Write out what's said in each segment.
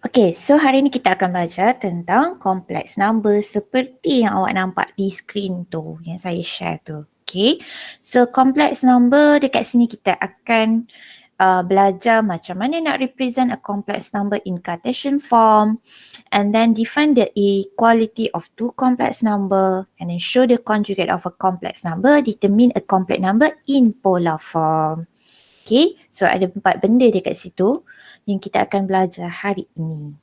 Okay, so hari ni kita akan belajar tentang complex number seperti yang awak nampak di screen tu, yang saya share tu. Okay, so complex number dekat sini kita akan belajar macam mana nak represent a complex number in Cartesian form, and then define the equality of two complex number, and then show the conjugate of a complex number, determine a complex number in polar form. Okay, so ada 4 benda dekat situ yang kita akan belajar hari ini.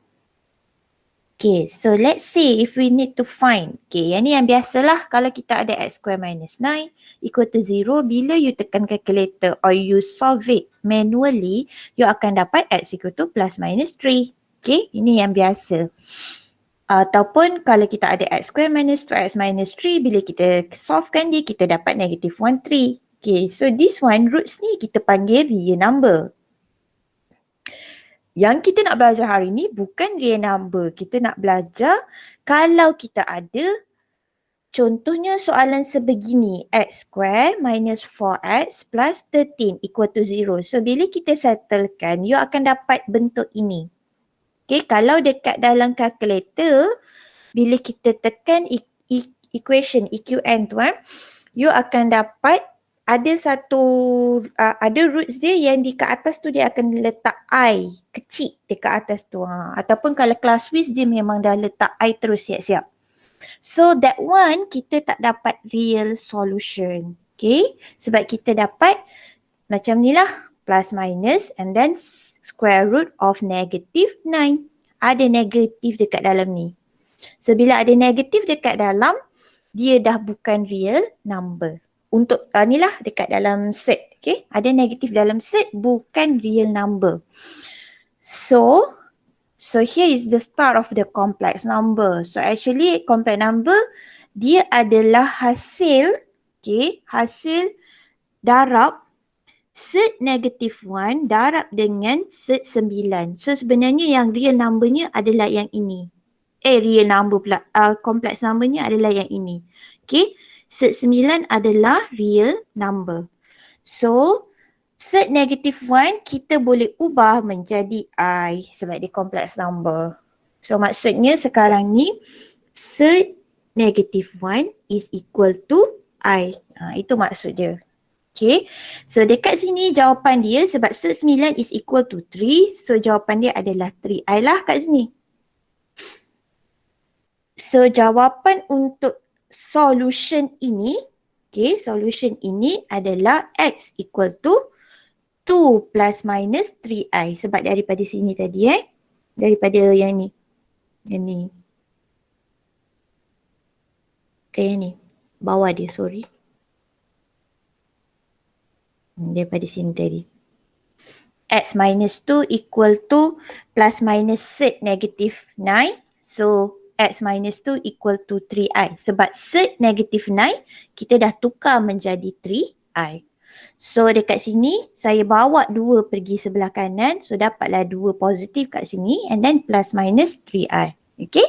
Okay, so let's say if we need to find, okay, yang ni yang biasalah kalau kita ada x square minus 9 equal to 0, bila you tekan calculator or you solve it manually, you akan dapat x equal to plus minus 3. Okay, ini yang biasa. Ataupun kalau kita ada x square minus 2x minus 3, bila kita solvekan dia, kita dapat negative 1, 3. Okay, so this one, roots ni kita panggil real number. Yang kita nak belajar hari ni bukan real number. Kita nak belajar kalau kita ada contohnya soalan sebegini, x square minus 4x plus 13 equal to 0. So bila kita settlekan, you akan dapat bentuk ini. Okay, kalau dekat dalam calculator, bila kita tekan equation EQN tu, you akan dapat ada ada roots dia yang di kat atas tu dia akan letak I kecil dekat atas tu. Ataupun kalau kelas Swiss dia memang dah letak I terus siap-siap. So that one kita tak dapat real solution. Okay, sebab kita dapat macam ni lah, plus minus and then square root of negative 9. Ada negatif dekat dalam ni. So bila ada negatif dekat dalam, dia dah bukan real number. Untuk ni lah dekat dalam set, okay, ada negatif dalam set, bukan real number. So here is the start of the complex number. So actually complex number dia adalah hasil, okay, hasil darab set negative 1 darab dengan set 9. So sebenarnya yang real numbernya adalah yang ini. Real number pula, complex numbernya adalah yang ini. Okay, set 9 adalah real number. So set negative 1 kita boleh ubah menjadi I sebab dia complex number. So maksudnya sekarang ni set negative 1 is equal to I. Itu maksud dia. Okay, so dekat sini jawapan dia sebab set 9 is equal to 3. So jawapan dia adalah 3I lah kat sini. So jawapan untuk solution ini, okay, solution ini adalah x equal to 2 plus minus 3i. Sebab daripada sini tadi daripada yang ni. Yang ni. Okay, yang ni. Bawah dia, sorry. Daripada sini tadi. X minus 2 equal to plus minus set negative 9. So x minus 2 equal to 3i. Sebab set negative 9 kita dah tukar menjadi 3i. So dekat sini saya bawa 2 pergi sebelah kanan. So dapatlah 2 positif kat sini and then plus minus 3i. Okay,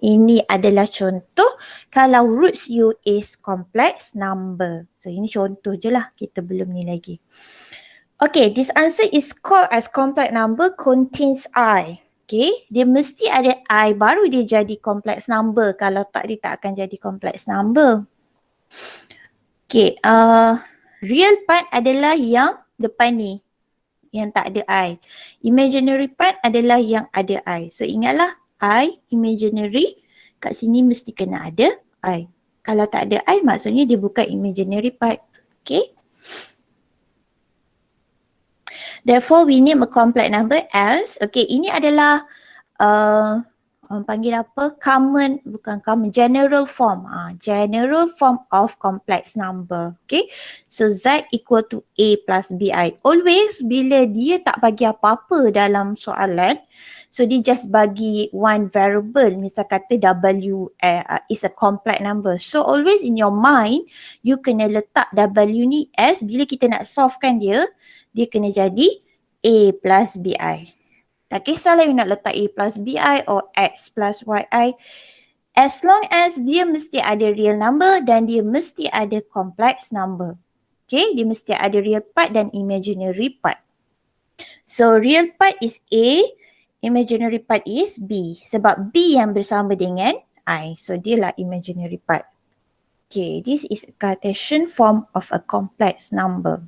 ini adalah contoh kalau roots u is complex number. So ini contoh je lah, kita belum ni lagi. Okay, this answer is called as complex number contains I. Okay, dia mesti ada I baru dia jadi complex number. Kalau tak, dia tak akan jadi complex number. Okay, real part adalah yang depan ni, yang tak ada I. Imaginary part adalah yang ada I. So ingatlah, I imaginary kat sini mesti kena ada I. Kalau tak ada I maksudnya dia bukan imaginary part. Okay. Therefore we name a complex number as, okay, ini adalah orang panggil apa? General form. General form of complex number. Okay. So Z equal to A plus BI. Always bila dia tak bagi apa-apa dalam soalan, so dia just bagi one variable, misal kata W is a complex number. So always in your mind, you kena letak W ni as, bila kita nak solvekan dia, dia kena jadi A plus BI. Tak kisahlah you nak letak A plus BI or X plus YI. As long as dia mesti ada real number dan dia mesti ada complex number. Okay, dia mesti ada real part dan imaginary part. So real part is A imaginary part is B. Sebab B yang bersama dengan I. So dia lah imaginary part. Okay, this is a Cartesian form of a complex number.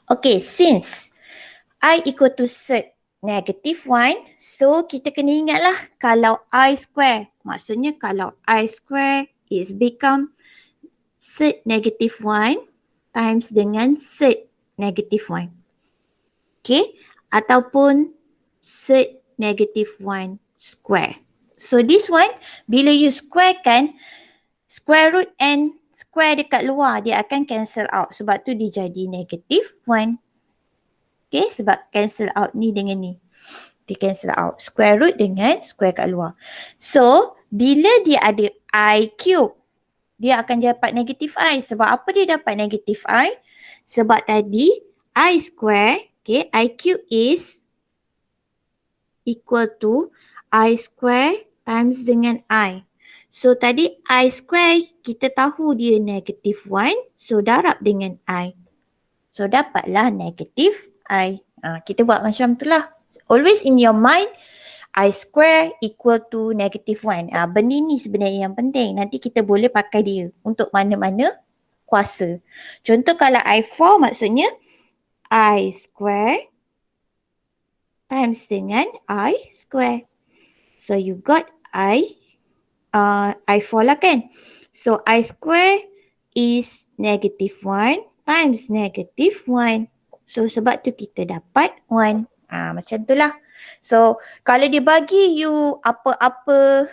Okay, since I equal to cert -1, so kita kena ingatlah kalau I square, maksudnya kalau I square is become cert -1 times dengan cert -1. Okay, ataupun cert -1 square. So this one, bila you square kan, square root and square dekat luar dia akan cancel out. Sebab tu dia jadi -1. Okay, sebab cancel out ni dengan ni. Dia cancel out. Square root dengan square kat luar. So, bila dia ada I cube, dia akan dapat negative I. Sebab apa dia dapat negative I? Sebab tadi I square, okay, I cube is equal to I square times dengan I. So tadi I square kita tahu dia -1, so darab dengan I. So dapatlah negative I. Kita buat macam tu lah. Always in your mind, I square equal to -1. Benda ni sebenarnya yang penting. Nanti kita boleh pakai dia untuk mana-mana kuasa. Contoh kalau I4 maksudnya I square times dengan I square. So you got I4 lah kan. So I square is -1 times -1. So sebab tu kita dapat 1. Macam tu lah. So kalau dia bagi you apa-apa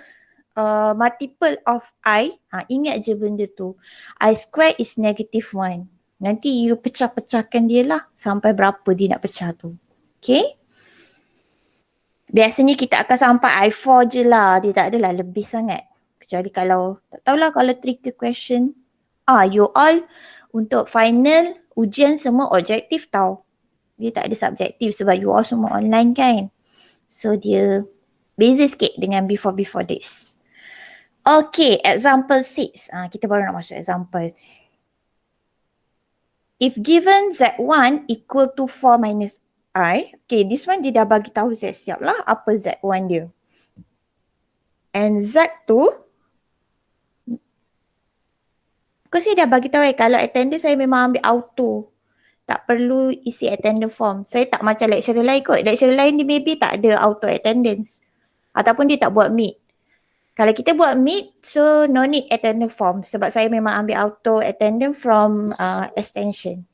multiple of I, ingat je benda tu. I square is -1. Nanti you pecah-pecahkan dia lah sampai berapa dia nak pecah tu. Okay. Biasanya kita akan sampai I4 je lah. Dia tak adalah lebih sangat. Kecuali kalau, tak tahulah kalau tricky question. You all untuk final ujian semua objektif tau. Dia tak ada subjektif sebab you all semua online kan. So dia beza sikit dengan before this. Okay, example 6. Kita baru nak masuk example. If given Z1 equal to 4 minus I. Okay, this one dia dah bagi tahu saya siap lah apa Z1 dia. And Z2, because saya dah bagi tahu kalau attendance saya memang ambil auto. Tak perlu isi attendance form. Saya tak macam lecturer lain kot. Lecturer lain dia maybe tak ada auto attendance. Ataupun dia tak buat meet. Kalau kita buat meet, so no need attendance form. Sebab saya memang ambil auto attendance from extension.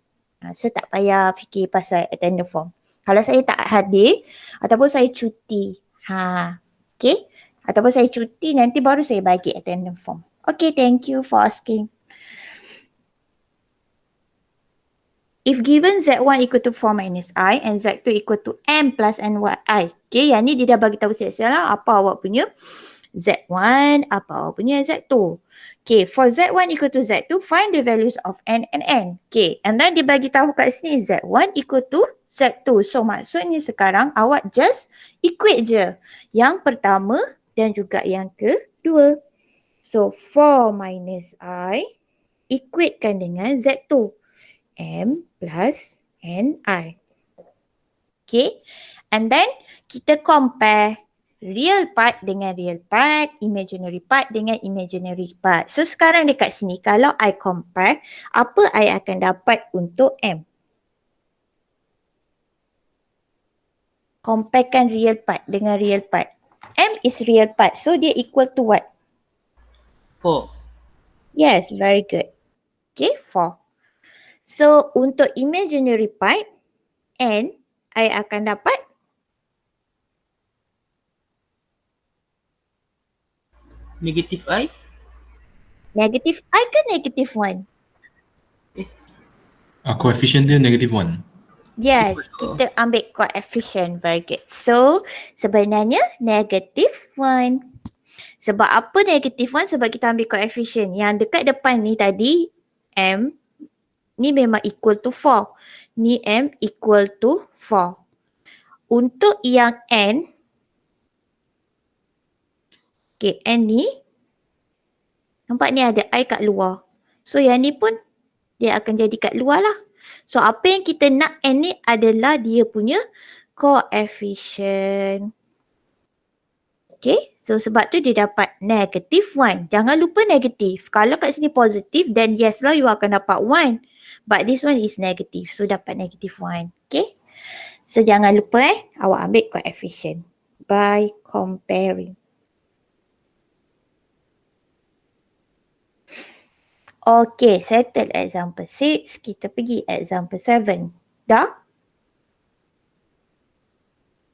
So tak payah fikir pasal attendance form. Kalau saya tak hadir ataupun saya cuti. Okay. Ataupun saya cuti nanti baru saya bagi attendance form. Okay, thank you for asking. If given Z1 equal to 4 minus I and Z2 equal to M plus NY. Okay, yang ni dia dah bagi tahu saya lah apa awak punya Z1, apa awak punya Z2. Okay, for Z1 equal to Z2, find the values of N and N. Okay, and then dia bagi tahu kat sini Z1 equal to Z2. So maksudnya sekarang awak just equate je yang pertama dan juga yang kedua. So 4 minus I equatekan dengan Z2. M plus NI. Okay. And then kita compare real part dengan real part, imaginary part dengan imaginary part. So sekarang dekat sini kalau I compare, apa I akan dapat untuk M? Comparekan real part dengan real part. M is real part. So dia equal to what? 4. Yes, very good. Okay, 4. So untuk imaginary part, N, I akan dapat Negative I? negative I ke negative 1? Coefficient dia -1. Yes, kita ambil coefficient. Very good. So sebenarnya negative 1. Sebab apa negative 1? Sebab kita ambil coefficient. Yang dekat depan ni tadi, M, ni memang equal to 4. Ni M equal to 4. Untuk yang N, okay, N ni, nampak ni ada I kat luar. So yang ni pun dia akan jadi kat luar lah. So apa yang kita nak N ni adalah dia punya coefficient. Okay, so sebab tu dia dapat -1. Jangan lupa negatif. Kalau kat sini positif, then yes lah you akan dapat 1. But this one is negative, so dapat -1. Okay, so jangan lupa awak ambil coefficient by comparing. Okay, settle example 6. Kita pergi example 7. Dah?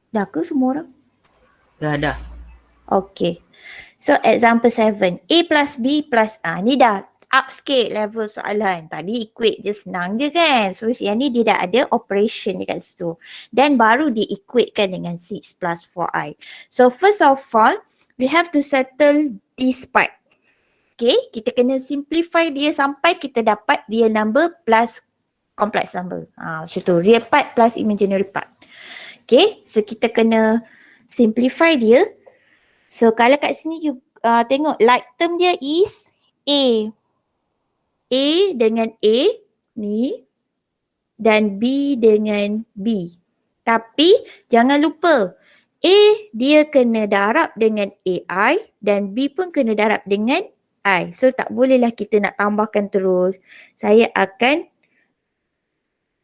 Dah ke semua orang? Dah. Okay. So example 7. A plus B plus A. Ni dah upscale level soalan. Tadi equate je, senang je kan. So yang ni dia dah ada operation dekat situ. Then baru di equatekan dengan 6 plus 4i. So first of all, we have to settle this part. Okay, kita kena simplify dia sampai kita dapat real number plus complex number. Macam tu, real part plus imaginary part. Okay, so kita kena simplify dia. So kalau kat sini you tengok like term dia is A. A dengan A ni dan B dengan B. Tapi jangan lupa A dia kena darab dengan AI dan B pun kena darab dengan I. So tak bolehlah kita nak tambahkan terus. Saya akan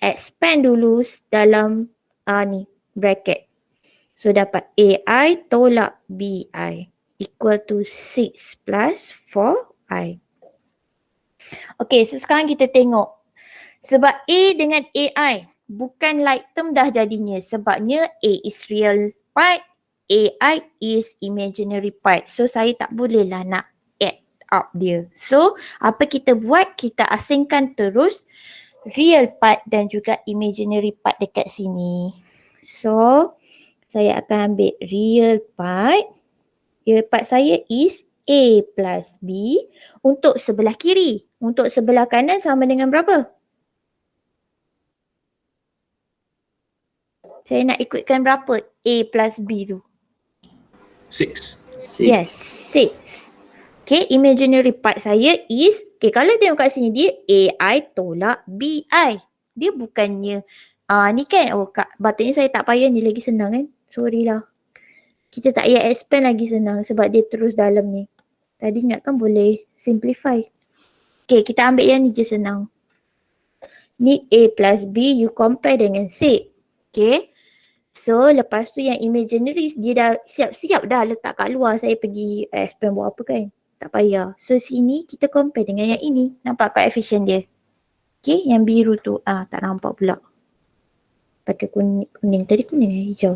expand dulu dalam ni bracket. So dapat AI tolak BI equal to 6 plus 4I. Okay, so sekarang kita tengok. Sebab A dengan AI bukan like term dah jadinya. Sebabnya A is real part, AI is imaginary part. So saya tak bolehlah nak add up dia. So apa kita buat? Kita asingkan terus real part dan juga imaginary part dekat sini. So saya akan ambil real part. Real part saya is A plus B untuk sebelah kiri. Untuk sebelah kanan sama dengan berapa? Saya nak ikutkan berapa A plus B tu? 6. Yes, 6. Okay, imaginary part saya is, okay, kalau tengok kat sini dia AI tolak BI. Dia bukannya, ni kan, patutnya saya tak payah ni lagi senang kan? Sorry lah. Kita tak payah expand lagi senang sebab dia terus dalam ni. Tadi ingatkan boleh simplify. Okay, kita ambil yang ni je senang. Ni A plus B, you compare dengan C. Okay. So, lepas tu yang imaginary, dia dah siap-siap dah letak kat luar. Saya pergi expand buat apa kan? Tak payah. So, sini kita compare dengan yang ini. Nampak coefficient dia? Okay, yang biru tu. Tak nampak pula. Pakai kuning. Tadi kuning hijau.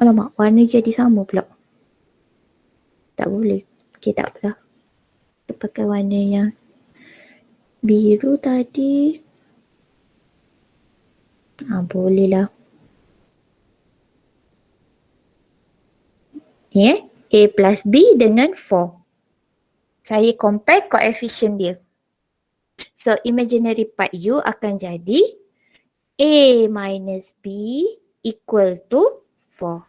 Alamak, warna jadi sama pula. Tak boleh. Okay, tak apalah. Kita pakai warna yang biru tadi. Boleh lah. Ni A plus B dengan 4. Saya compare coefficient dia. So, imaginary part U akan jadi A minus B equal to 4.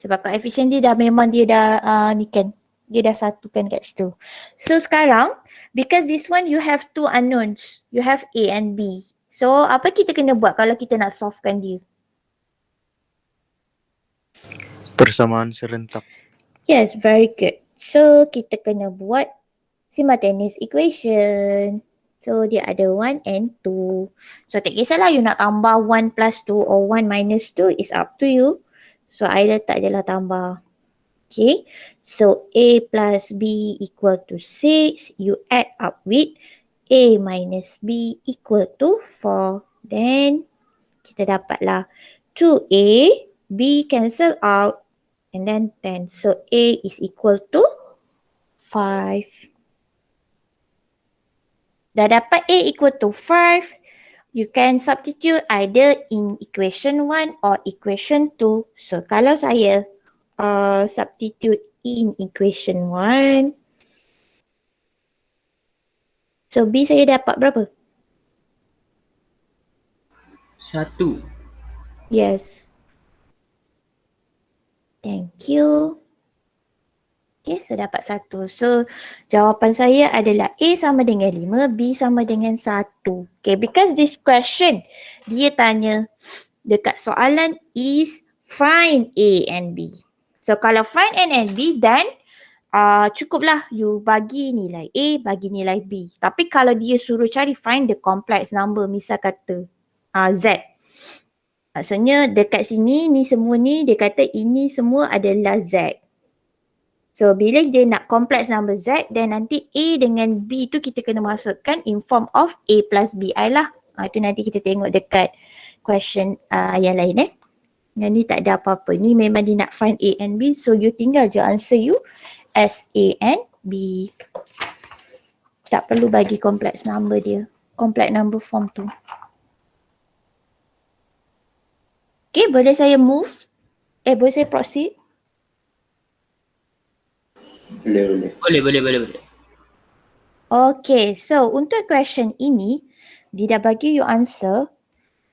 Sebab coefficient dia dah memang dia dah ni kan. Dia dah satukan kat situ. So sekarang, because this one you have two unknowns. You have A and B. So apa kita kena buat kalau kita nak solvekan dia? Persamaan serentak. Yes, very good. So kita kena buat simultaneous equation. So dia ada 1 and 2. So tak kisahlah you nak tambah 1 plus 2 or 1 minus 2 is up to you. So I letak je lah tambah. Okay. So A plus B equal to 6. You add up with A minus B equal to 4. Then kita dapatlah 2A. B cancel out. And then 10. So A is equal to 5. Dah dapat A equal to 5, you can substitute either in equation 1 or equation 2. So kalau saya substitute in equation 1, so B saya dapat berapa? 1. Yes. Thank you. Okay, so dapat 1. So, jawapan saya adalah A sama dengan 5, B sama dengan 1. Okay, because this question, dia tanya dekat soalan is find A and B. So kalau find A and B then cukuplah you bagi nilai A, bagi nilai B. Tapi kalau dia suruh cari find the complex number, misal kata Z. Maksudnya dekat sini ni semua ni dia kata ini semua adalah Z. So bila dia nak complex number Z, then nanti A dengan B tu kita kena masukkan in form of A plus BI lah. Itu nanti kita tengok dekat question yang lain Yang ni tak ada apa-apa. Ni memang dia nak find A and B. So you tinggal je answer you as A and B. Tak perlu bagi complex number dia. Complex number form tu. Okay, boleh saya move? Boleh saya proceed? Boleh. Okay, so untuk question ini, dia dah bagi you answer.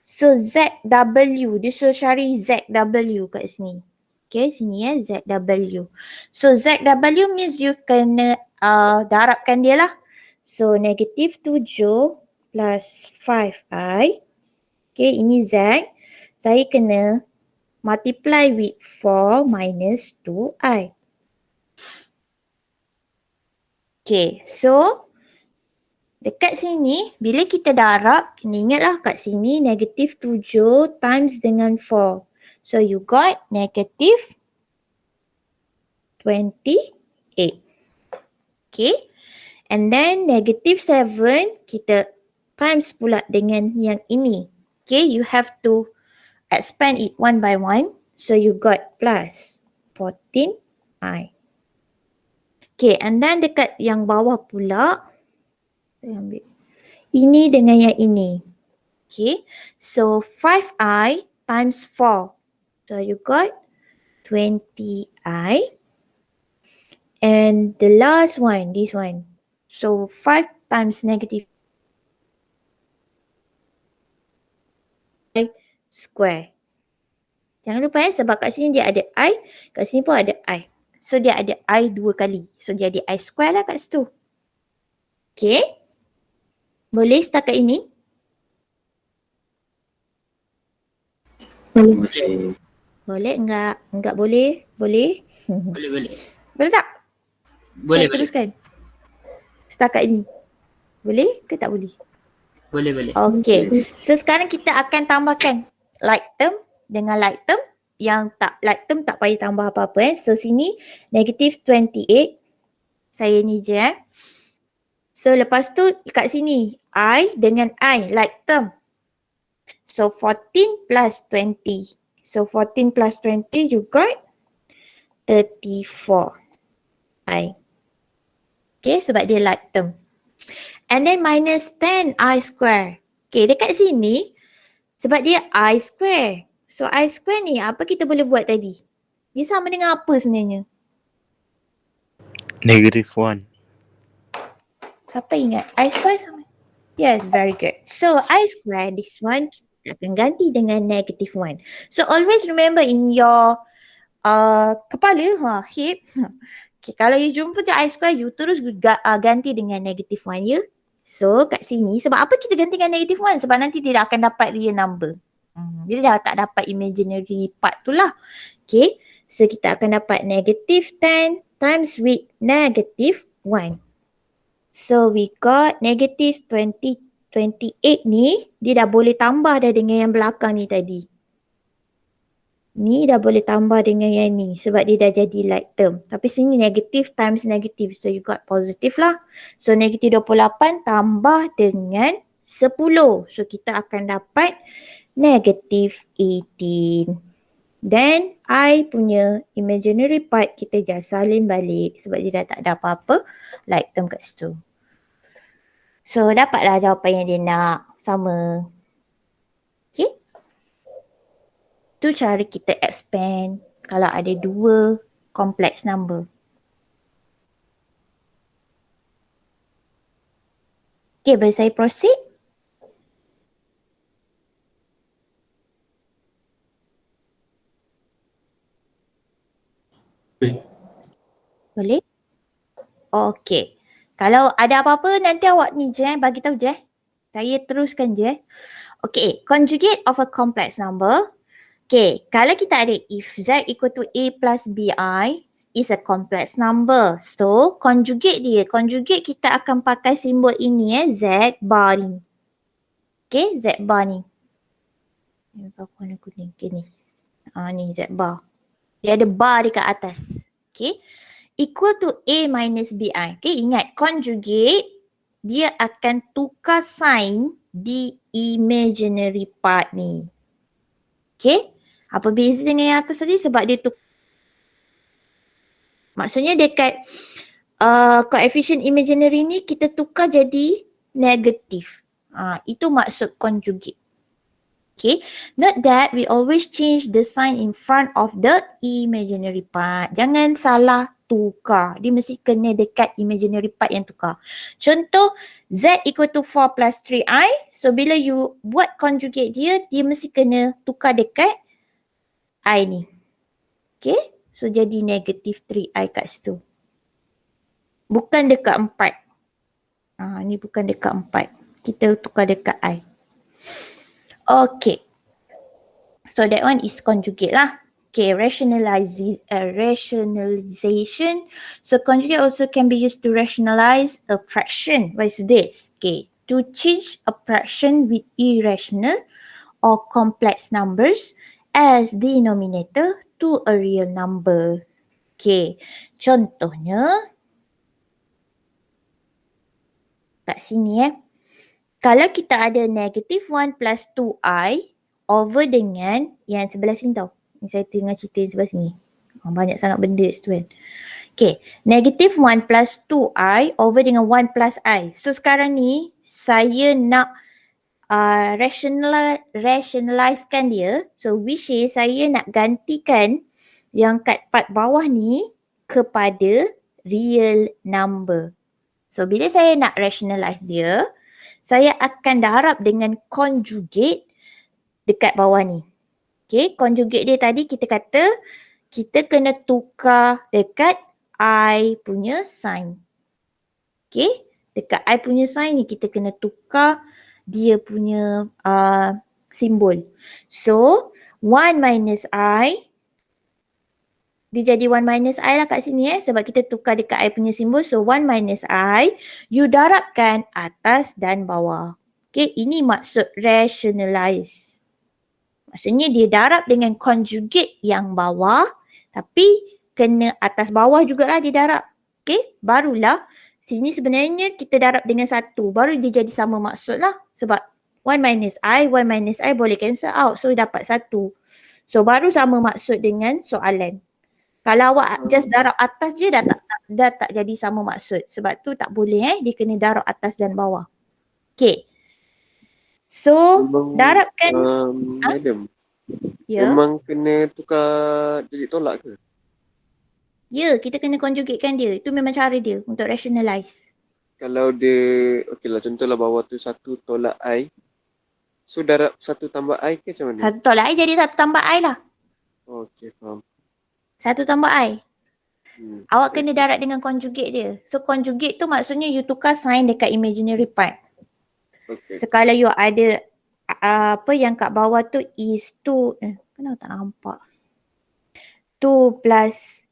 So ZW, dia suruh cari ZW kat sini. Okay, sini ZW. So ZW means you kena darabkan dia lah. So negative 7 plus 5i. Okay, ini Z. Saya kena multiply with 4 minus 2i. Okay, so dekat sini, bila kita darab, kena ingatlah kat sini negative 7 times dengan 4. So you got negative 28. Okay. And then negative 7, kita times pula dengan yang ini. Okay, you have to expand it one by one. So you got plus 14i. Okay, and then dekat yang bawah pula, saya ambil ini dengan yang ini. Okay, so 5i times 4. So you got 20i. And the last one, this one. So 5 times negative I square. Jangan lupa sebab kat sini dia ada I, kat sini pun ada I. So dia ada I 2 kali. So dia ada I square lah kat situ. Okay. Boleh setakat ini? Boleh. Boleh enggak? Enggak boleh? Boleh? Boleh. Boleh tak? Boleh. Saya teruskan. Setakat ini. Boleh ke tak boleh? Boleh. Okay. So sekarang kita akan tambahkan like term dengan like term. Yang tak like term tak payah tambah apa-apa So sini negative 28. Saya ni je So lepas tu kat sini I dengan I like term. So 14 plus 20. So 14 plus 20 you got 34 I. Okay, sebab dia like term. And then minus 10 I square. Okay, dekat sini sebab dia I square. So I square ni apa kita boleh buat tadi? Dia sama dengan apa sebenarnya? Negative 1. Siapa ingat? I square sama? Yes, very good. So I square, this one kita akan ganti dengan negative 1. So always remember in your kepala, head. Okay, kalau you jumpa je I square, you terus ganti dengan negative 1 ya. So kat sini, sebab apa kita ganti dengan negative 1? Sebab nanti dia akan dapat real number. Dia dah tak dapat imaginary part tu lah. Okay, so kita akan dapat negative 10 times with negative 1. So we got negative 28 ni, dia dah boleh tambah dah dengan yang belakang ni tadi. Ni dah boleh tambah dengan yang ni sebab dia dah jadi like term. Tapi sini negative times negative. So you got positive lah. So negative 28 tambah dengan 10. So kita akan dapat negative 18. Then I punya imaginary part kita just salin balik sebab dia dah tak ada apa-apa like term kat situ. So dapatlah jawapan yang dia nak sama. Okay. Tu cara kita expand kalau ada dua complex number. Okay, boleh saya proceed? Boleh? Okay. Kalau ada apa-apa nanti awak ni je bagi tahu je. Saya teruskan je. Okay, conjugate of a complex number. Okay, kalau kita ada if z equal to a plus bi is a complex number. So, conjugate dia. Conjugate kita akan pakai simbol ini z bar ni. Okay, z bar ni. Ni warna kuning. Okay, ni. Ni z bar. Dia ada bar dekat atas. Okay. Equal to a minus bi. Okay, ingat conjugate dia akan tukar sign di imaginary part ni. Okay. Apa beza dengan yang atas tadi? Sebab dia tu maksudnya dekat coefficient imaginary ni kita tukar jadi negatif. Itu maksud conjugate. Okay. Note that we always change the sign in front of the imaginary part. Jangan salah tukar. Dia mesti kena dekat imaginary part yang tukar. Contoh z equal to 4 plus 3i. So bila you buat conjugate dia mesti kena tukar dekat I ni. Okay. So jadi negatif 3i kat situ. Bukan dekat 4. Ni bukan dekat 4. Kita tukar dekat I. Okay. So that one is conjugate lah. Okay, rationalization. So conjugate also can be used to rationalize a fraction. What is this? Okay, to change a fraction with irrational or complex numbers as denominator to a real number. Okay, contohnya kat sini kalau kita ada negative 1 plus 2i over dengan yang sebelah sini tau. Ni saya tengah cerita yang sebelah sini. Banyak sangat benda situ kan. Okay, negative 1 plus 2i over dengan 1 plus i. So sekarang ni saya nak rationalizekan dia. So which is saya nak gantikan yang kat part bawah ni kepada real number. So bila saya nak rationalize dia, saya akan darab dengan conjugate dekat bawah ni. Okay, conjugate dia tadi kita kata kita kena tukar dekat I punya sign. Okay, dekat I punya sign ni kita kena tukar dia punya simbol. So 1 minus I dia jadi 1 minus I lah kat sini sebab kita tukar dekat I punya simbol. So 1 minus I you darabkan atas dan bawah. Okay, ini maksud rationalize. Maksudnya dia darab dengan conjugate yang bawah tapi kena atas bawah jugalah dia darab. Okay, barulah sini sebenarnya kita darab dengan 1 baru dia jadi sama maksud lah. Sebab 1 minus I boleh cancel out. So dapat 1. So baru sama maksud dengan soalan. Kalau awak just darab atas je dah tak jadi sama maksud. Sebab tu tak boleh dia kena darab atas dan bawah. Okay. So darabkan Madam, ya. memang kena tukar jadi tolak ke? Ya, kita kena conjugatekan dia. Itu memang cara dia untuk rationalize. Kalau dia, okey lah contohlah bawah tu 1 tolak I. So darab 1 tambah I ke macam mana? 1 tolak I jadi 1 tambah I lah. Okey, faham. 1 tambah I. Awak kena darab dengan conjugate dia. So conjugate tu maksudnya you tukar sign dekat imaginary part. Okay. So kalau you ada apa yang kat bawah tu is 2, kenapa tak nampak? 2 plus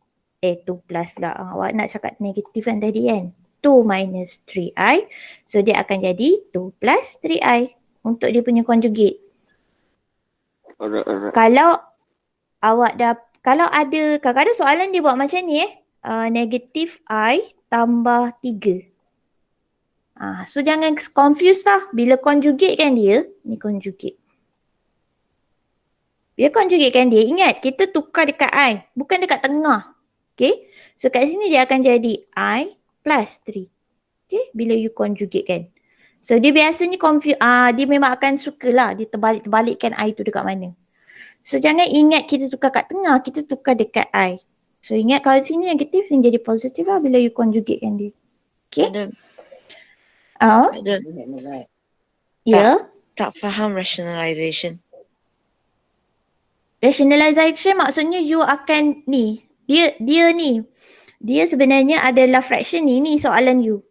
pula. Awak nak cakap negatif kan tadi kan? 2 minus 3i. So dia akan jadi 2 plus 3i untuk dia punya conjugate. Alright. Kalau awak kalau ada kadang-kadang soalan dia buat macam ni negatif i tambah 3. So jangan confuse lah. Bila conjugate kan dia, ni conjugate. Bila conjugate kan dia, ingat kita tukar dekat I, bukan dekat tengah. Okay, so kat sini dia akan jadi I plus 3. Okay, bila you conjugate kan. So dia biasanya confuse, dia memang akan suka lah dia terbalik-terbalikkan I tu dekat mana. So jangan ingat kita tukar kat tengah, kita tukar dekat I. So ingat kalau sini negatif ni jadi positif lah bila you conjugate kan dia. Okay. Ya. Tak faham rationalization. Rationalization maksudnya you akan ni. Dia sebenarnya adalah fraction ni soalan you.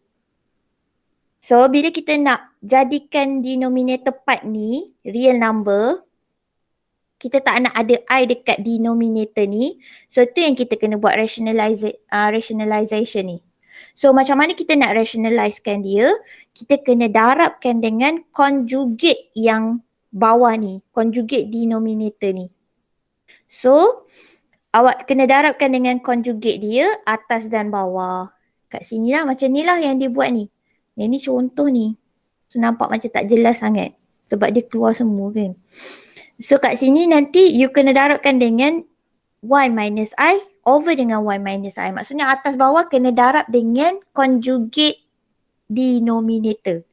So bila kita nak jadikan denominator part ni real number, kita tak nak ada I dekat denominator ni. So tu yang kita kena buat rationalization ni. So macam mana kita nak rationalizekan dia? Kita kena darabkan dengan conjugate yang bawah ni, conjugate denominator ni. So awak kena darabkan dengan conjugate dia atas dan bawah. Kat sini lah, macam ni lah yang dia buat ni. Yang ni contoh ni. So nampak macam tak jelas sangat sebab dia keluar semua kan. So kat sini nanti you kena darabkan dengan y minus I over dengan y minus I. Maksudnya atas bawah kena darab dengan conjugate denominator.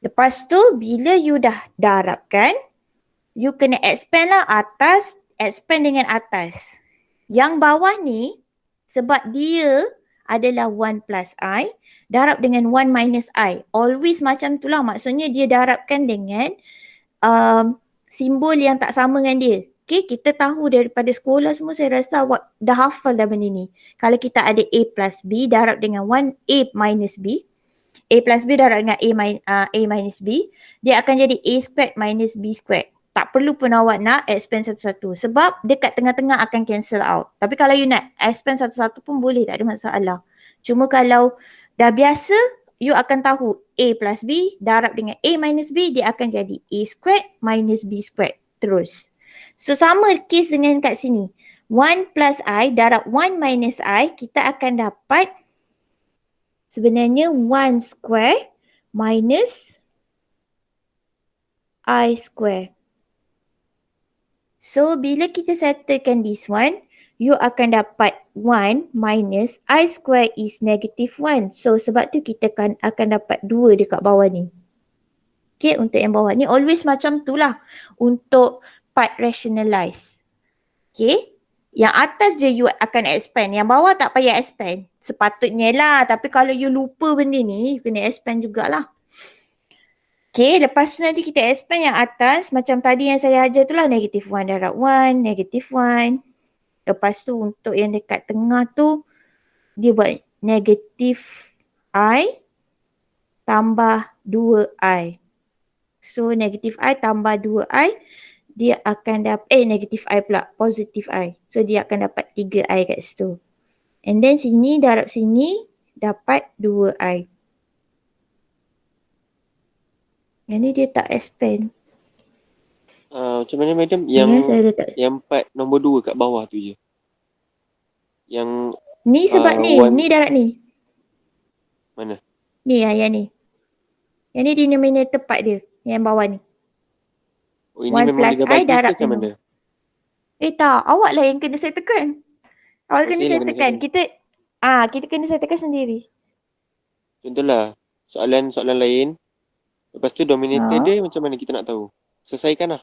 Lepas tu bila you dah darabkan, you kena expand lah atas, expand dengan atas. Yang bawah ni sebab dia adalah 1 plus I, darab dengan 1 minus I. Always macam tu lah. Maksudnya dia darabkan dengan simbol yang tak sama dengan dia. Okay, kita tahu daripada sekolah semua, saya rasa awak dah hafal dah benda ni. Kalau kita ada A plus B darab dengan 1A minus B, A plus B darab dengan A minus B, dia akan jadi A squared minus B squared. Tak perlu pun awak nak expand satu-satu sebab dekat tengah-tengah akan cancel out. Tapi kalau you nak expand satu-satu pun boleh, tak ada masalah. Cuma kalau dah biasa, you akan tahu A plus B darab dengan A minus B, dia akan jadi A squared minus B squared. Terus. So sama case dengan kat sini. 1 plus I darab 1 minus I, kita akan dapat sebenarnya 1 square minus I square. So bila kita settlekan this one, you akan dapat 1 minus I square is negative 1. So sebab tu kita akan dapat 2 dekat bawah ni. Okay, untuk yang bawah ni always macam tu lah untuk part rationalize. Okay, yang atas je you akan expand, yang bawah tak payah expand. Sepatutnya lah, tapi kalau you lupa benda ni, you kena expand jugalah. Okay, lepas tu nanti kita expand yang atas. Macam tadi yang saya ajar tu lah, negative 1 darab 1, negative 1. Lepas tu untuk yang dekat tengah tu, dia buat negative I tambah 2I. So negative I tambah 2I, dia akan dapat, negative I pula, positive I. So dia akan dapat 3I kat situ. And then sini, darab sini, dapat 2I. Yang ni dia tak expand. Macam mana madam? Yang part nombor 2 kat bawah tu je. Yang ni sebab ni darab ni. mana? Ni yang ni. Yang ni denominator part dia, yang bawah ni. Oh, ini 1 memang plus dia dah I bagi darab ke macam mana? Tak, awak lah yang kena settlekan. Awak kena saya lah settlekan. kena Kita kena settlekan sendiri. Contohlah, soalan lain. Lepas tu dominator dia macam mana kita nak tahu? Selesaikan lah.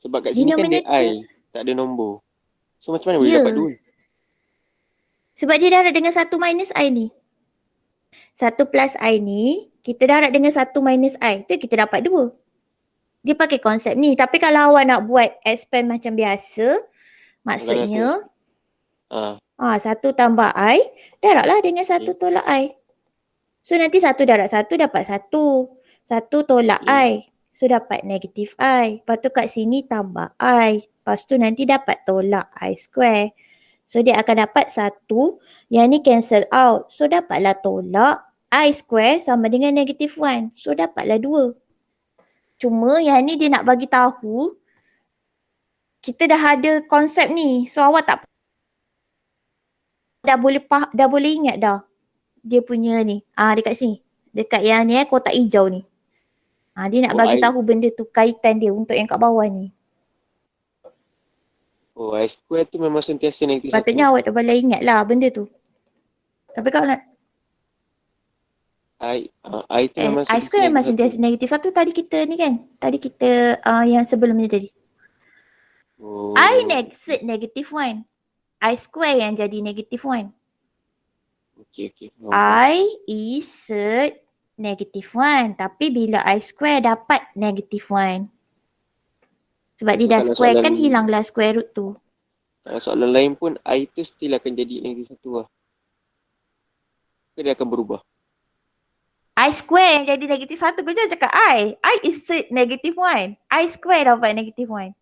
Sebab kat sini kan dia I, tak ada nombor. So macam mana boleh dapat 2? Sebab dia darab dengan 1 minus I ni. 1 plus I ni, kita darab dengan 1 minus I. Tu kita dapat 2. Dia pakai konsep ni. Tapi kalau awak nak buat expand macam biasa, maksudnya 1 tambah I, darablah dengan 1 tolak I. So nanti 1 darab 1 dapat 1. 1 tolak I. So dapat negative I. Lepas tu kat sini tambah I. Lepas tu nanti dapat tolak I square. So dia akan dapat 1. Yang ni cancel out. So dapatlah tolak I square sama dengan negative 1. So dapatlah 2. Cuma yang ni dia nak bagi tahu kita dah ada konsep ni. So awak tak dah boleh ingat dah. Dia punya ni. Dekat sini. Dekat yang ni kotak hijau ni. Dia nak bagi tahu benda tu kaitan dia untuk yang kat bawah ni. Oh, I square tu memang sentiasa negatif 1. Patutnya awak dah boleh ingat lah benda tu. Tapi kalau nak I tu memang I square memang sentiasa negatif 1. Tadi kita ni kan. Tadi kita yang sebelum ni tadi. Oh. I set negative 1. I square yang jadi negative 1. Okay. I is set negative 1. Tapi bila I square dapat negative 1. Sebab dia dah square kan hilanglah square root tu. Kalau soalan lain pun I tu still akan jadi negatif 1 lah. Ke dia akan berubah? I square yang jadi negatif 1. Kau jangan cakap I. I is negative 1. I square dapat negative 1.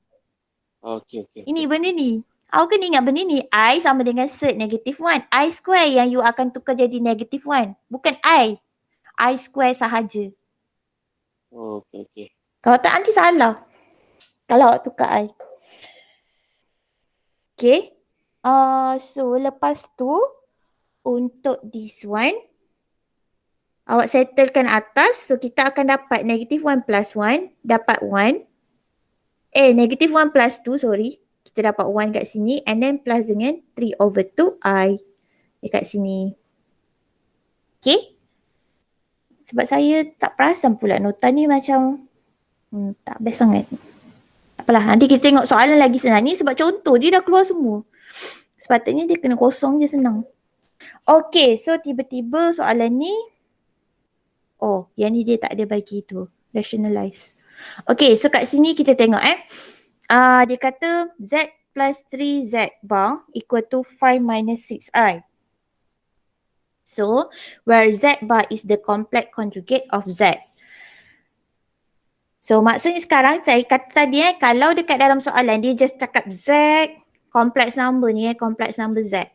Okay. Ini benda ni. Awak kena ingat benda ni. I sama dengan cert negative 1. I square yang you akan tukar jadi negative 1. Bukan I. I square sahaja. Okay. Kalau tak nanti salah. Kalau awak tukar I. Okay. So lepas tu untuk this one awak settlekan atas. So kita akan dapat negative 1 plus 1 dapat 1. Negative 1 plus 2 sorry. Kita dapat 1 kat sini and then plus dengan 3/2I dekat sini. Okay. Sebab saya tak perasan pula nota ni macam tak best sangat. Tak apalah, nanti kita tengok soalan lagi senang ni sebab contoh dia dah keluar semua. Sepatutnya dia kena kosong je senang. Okay, so tiba-tiba soalan ni, yang ni dia tak ada bagi tu, rationalize. Okay, so kat sini kita tengok dia kata Z plus 3Z bar equal to 5 minus 6I. So, where Z bar is the complex conjugate of Z. So, maksudnya sekarang saya kata tadi kalau dekat dalam soalan dia just cakap Z, complex number ni complex number Z.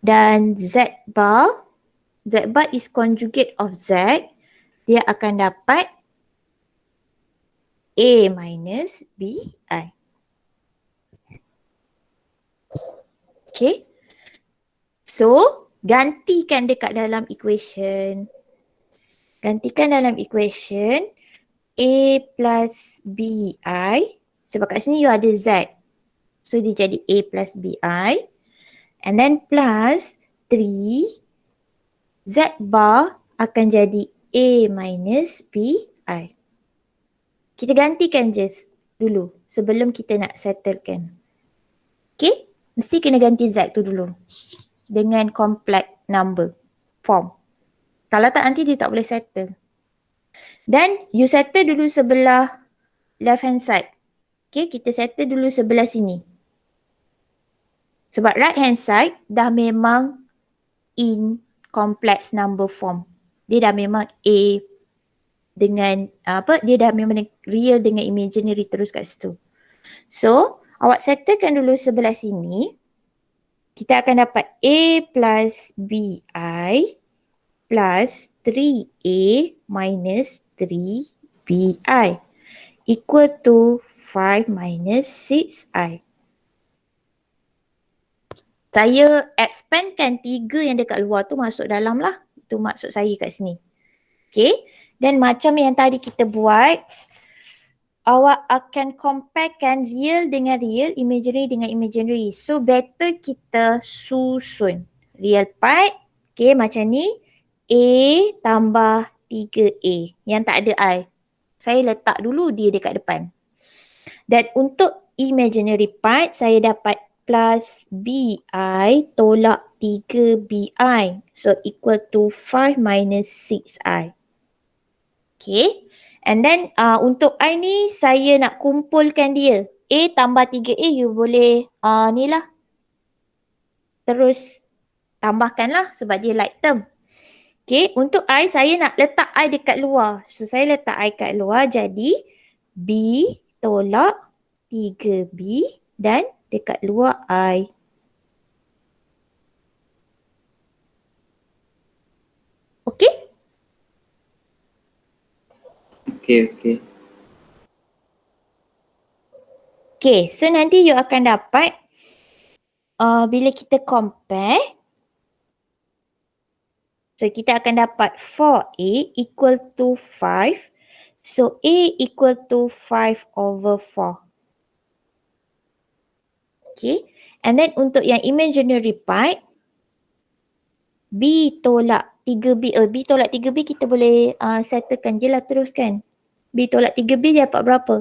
Dan Z bar is conjugate of Z, dia akan dapat A minus BI. Okay. So, gantikan dekat dalam equation. Gantikan dalam equation A plus BI. Sebab kat sini you ada Z. So, dia jadi A plus BI. And then plus 3 Z bar akan jadi A minus BI. Kita gantikan je dulu sebelum kita nak settlekan. Okay? Mesti kena ganti Z tu dulu. Dengan complex number form. Kalau tak nanti dia tak boleh settle. Dan you settle dulu sebelah left hand side. Okay? Kita settle dulu sebelah sini. Sebab right hand side dah memang in complex number form. Dia dah memang A dengan dia dah memang real dengan imaginary terus kat situ. So, awak settlekan dulu sebelah sini. Kita akan dapat A plus BI plus 3A minus 3BI equal to 5 minus 6I. Saya expandkan 3 yang dekat luar tu masuk dalam lah. Itu maksud saya kat sini. Okay. Dan macam yang tadi kita buat, awak akan comparekan real dengan real, imaginary dengan imaginary. So better kita susun. Real part, okay macam ni. A tambah 3A yang tak ada I. Saya letak dulu dia dekat depan. Dan untuk imaginary part, saya dapat plus BI tolak 3BI. So equal to 5 minus 6I. Okay. And then untuk I ni saya nak kumpulkan dia. A tambah 3A you boleh ni lah. Terus tambahkan lah sebab dia like term. Okay. Untuk I saya nak letak I dekat luar. So saya letak I kat luar jadi B tolak 3B dan dekat luar I. Okay? Okay. Okay, so nanti you akan dapat bila kita compare. So kita akan dapat 4A equal to 5. So A equal to 5/4. Okay. And then untuk yang imaginary part, B tolak 3B. B tolak 3B kita boleh settlekan je lah teruskan. B tolak 3B dia dapat berapa?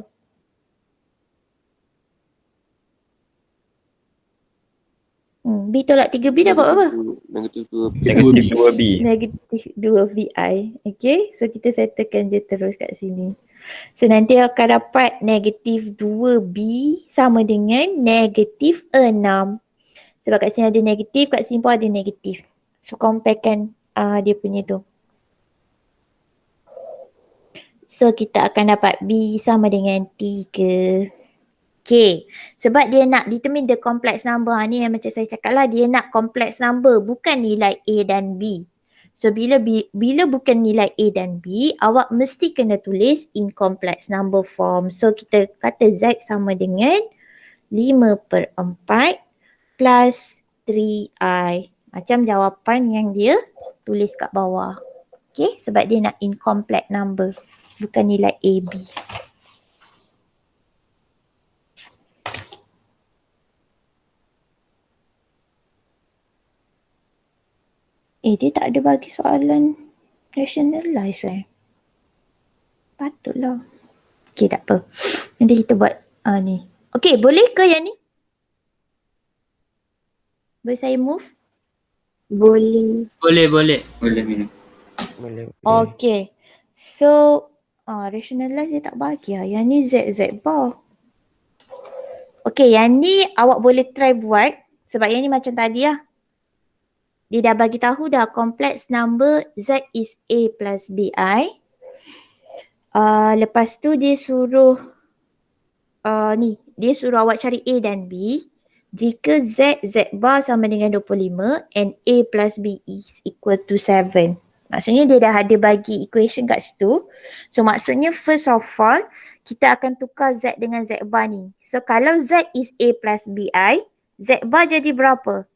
B tolak 3B dapat apa? Negatif 2. Negatif 2B. Negatif 2BI. Okay, so kita settlekan je terus kat sini. So nanti akan dapat negatif 2B sama dengan negatif 6. Sebab kat sini ada negatif, kat sini pun ada negatif. So comparekan dia punya tu. So kita akan dapat B sama dengan 3. Okay, sebab dia nak determine the complex number. Ni yang macam saya cakap lah, dia nak complex number, bukan nilai A dan B. So bila bukan nilai A dan B, awak mesti kena tulis in complex number form. So kita kata Z sama dengan 5/4 plus 3I. Macam jawapan yang dia tulis kat bawah. Okay, sebab dia nak in complex number, bukan nilai A, B. Dia tak ada bagi soalan rationalize Patutlah. Okay, tak apa. Nanti kita buat ni. Okay, boleh ke yang ni? Boleh saya move? Boleh. Boleh minum. Boleh. Okay. So, rationalize dia tak bagi lah. Yang ni Z bar. Okay, yang ni awak boleh try buat. Sebab yang ni macam tadi lah. Dia dah bagi tahu dah complex number Z is A plus BI. Lepas tu dia suruh dia suruh awak cari A dan B. Jika Z bar sama dengan 25 and A plus B is equal to 7. Maksudnya dia dah ada bagi equation kat situ. So maksudnya first of all, kita akan tukar Z dengan Z bar ni. So kalau Z is A plus BI, Z bar jadi berapa?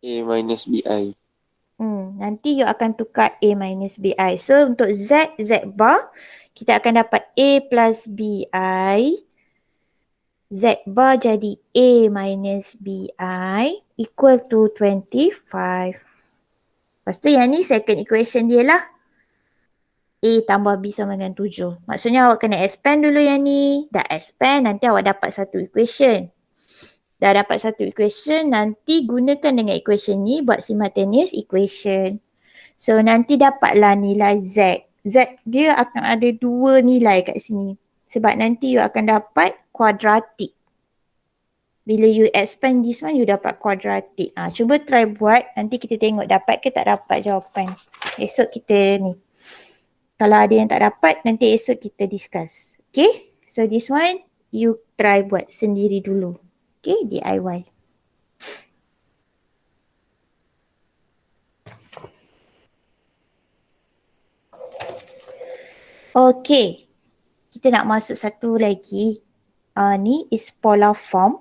A minus BI. Nanti you akan tukar A minus BI. So untuk Z bar, kita akan dapat A plus BI. Z bar jadi A minus BI equal to 25. Lepas tu yang ni second equation dia lah. A tambah B sama dengan 7. Maksudnya awak kena expand dulu yang ni. Dah expand, nanti awak dapat satu equation. Dah dapat satu equation, nanti gunakan dengan equation ni buat simultaneous equation. So nanti dapatlah nilai Z. Z dia akan ada dua nilai kat sini. Sebab nanti you akan dapat kuadratik. Bila you expand this one, you dapat kuadratik. Cuba try buat, nanti kita tengok dapat ke tak dapat jawapan. Esok kita ni. Kalau ada yang tak dapat, nanti esok kita discuss. Okay, so this one, you try buat sendiri dulu. Okay, DIY. Okay, kita nak masuk satu lagi. Ni is polar form.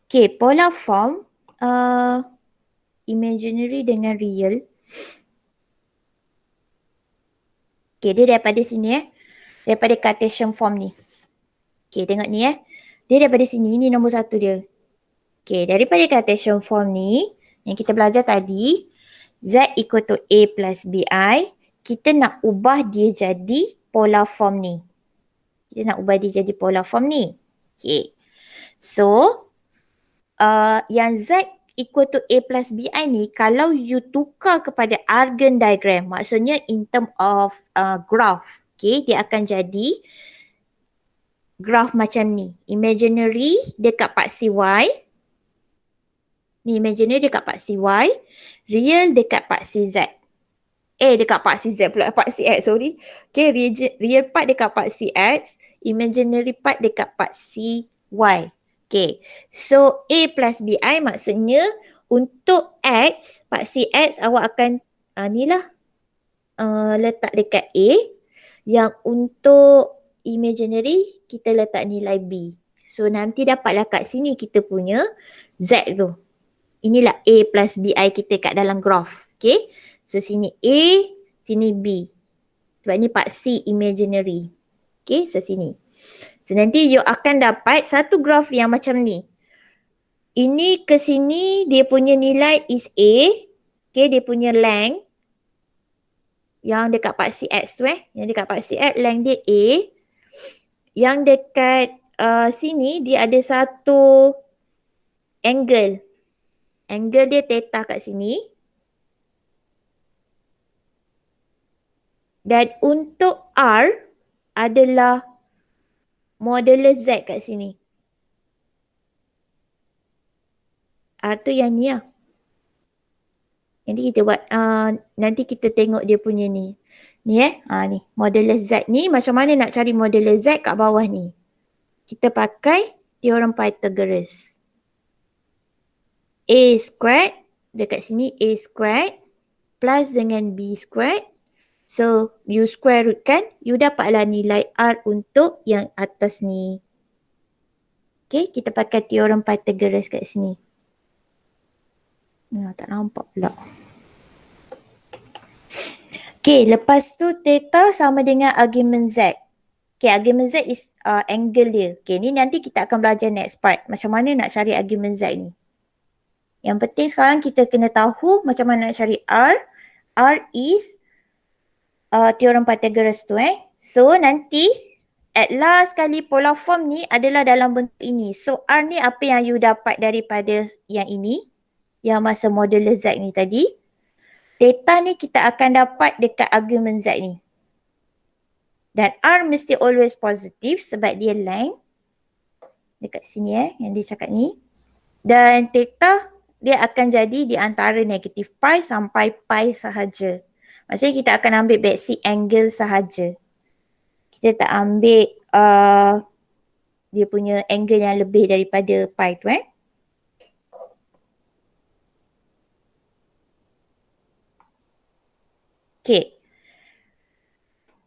Okay, polar form imaginary dengan real. Okay, dia daripada sini daripada Cartesian form ni. Okay, tengok ni dia daripada sini, ni nombor satu dia. Okay, daripada Cartesian form ni, yang kita belajar tadi, Z equal to A plus BI, kita nak ubah dia jadi polar form ni. Kita nak ubah dia jadi polar form ni. Okay, so yang Z equal to A plus BI ni, kalau you tukar kepada Argand diagram, maksudnya in term of graph, okay, dia akan jadi graph macam ni. Imaginary dekat paksi Y. Ni imaginary dekat paksi Y. Real dekat paksi Z. Dekat paksi Z pula, paksi X, sorry. Okay, real part dekat paksi X. Imaginary part dekat paksi Y. Okay, so A plus BI maksudnya untuk X, paksi X awak akan letak dekat A. Yang untuk imaginary kita letak nilai B. So nanti dapatlah kat sini kita punya Z tu. Inilah A plus BI kita kat dalam graph. Okay, so sini A, sini B. Sebab ni paksi imaginary. Okay, so sini. So nanti you akan dapat satu graf yang macam ni. Ini ke sini dia punya nilai is A. Okay, dia punya length. Yang dekat paksi X tu yang dekat paksi X length dia A. yang dekat sini dia ada satu angle. Angle dia theta kat sini. Dan untuk R adalah modulus Z kat sini. R tu yang ni lah. Nanti kita buat, nanti kita tengok dia punya ni. Ni ni modulus Z ni, macam mana nak cari modulus Z kat bawah ni. Kita pakai teorem Pythagoras. A squared, dekat sini A squared plus dengan B squared. So, you square root kan, you dapatlah nilai R untuk yang atas ni. Okay, kita pakai teorem Pythagoras kat sini. Tak nampak pula. Okay, lepas tu theta sama dengan argument Z. Okay, argument Z is angle dia. Okay, ni nanti kita akan belajar next part. Macam mana nak cari argument Z ni. Yang penting sekarang kita kena tahu macam mana nak cari R. R is teorem Pythagoras tu So nanti at last kali polar form ni adalah dalam bentuk ini. So R ni apa yang you dapat daripada yang ini. Yang masa modulus Z ni tadi. Theta ni kita akan dapat dekat argument Z ni. Dan R mesti always positif sebab dia length. Dekat sini yang dia cakap ni. Dan theta dia akan jadi di antara negatif pi sampai pi sahaja. Maksudnya kita akan ambil basic angle sahaja. Kita tak ambil dia punya angle yang lebih daripada pi tu Okay.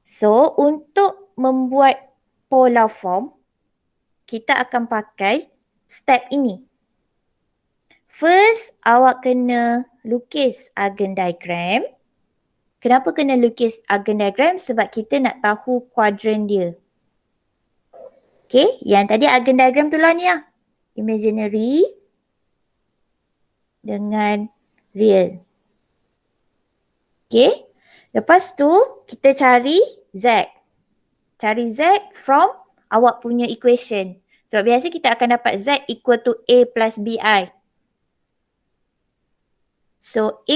So, untuk membuat polar form, kita akan pakai step ini. First, awak kena lukis Argand diagram. Kenapa kena lukis Argand diagram? Sebab kita nak tahu kuadran dia. Okay, yang tadi Argand diagram tu lah ni lah. Imaginary dengan real. Okay. Lepas tu, kita cari Z. Cari Z from awak punya equation. Sebab biasa kita akan dapat Z equal to A plus BI. So, A